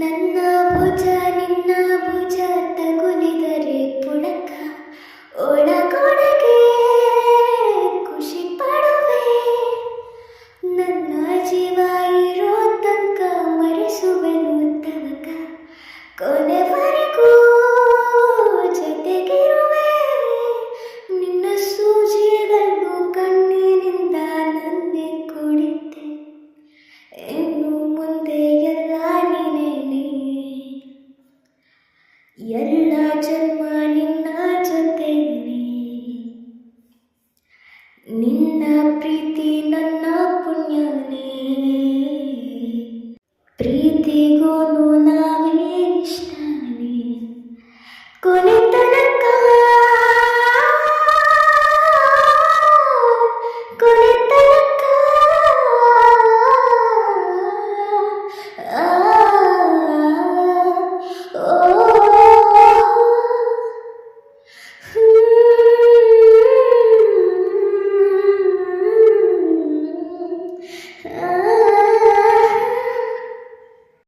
ನನ್ನ ಭುಜ ನಿನ್ನ ಭುಜ ತಗುಲಿದರೆ ಪುಳಕ ಒಳಗೊಳಗೆ ಖುಷಿ ಪಡುವೆ. ನನ್ನ ಜೀವ ಇರೋ ತನಕ ಮರೆಸುವೆನು ತವಕ, ಕೊನೆವರೆಗೂ ಜೊತೆಗಿರುವೆ. ನಿನ್ನ ಸೂಜಿಗಳನ್ನು ಕಣ್ಣಿನಿಂದ ನನ್ನೆ ಕುಡಿತೆ, ಇನ್ನು ಮುಂದೆ ಎಲ್ಲ ನೀನೇನೆ. ಎಲ್ಲ ಜನ್ಮ ನಿನ್ನ ಜೊತೆನೆ, ನಿನ್ನ ಪ್ರೀತಿ ನನ್ನ ಪುಣ್ಯನೇ. ಪ್ರೀತಿಗೂ ನಾವೇ ಇಷ್ಟನೇ, ಕೊನೆ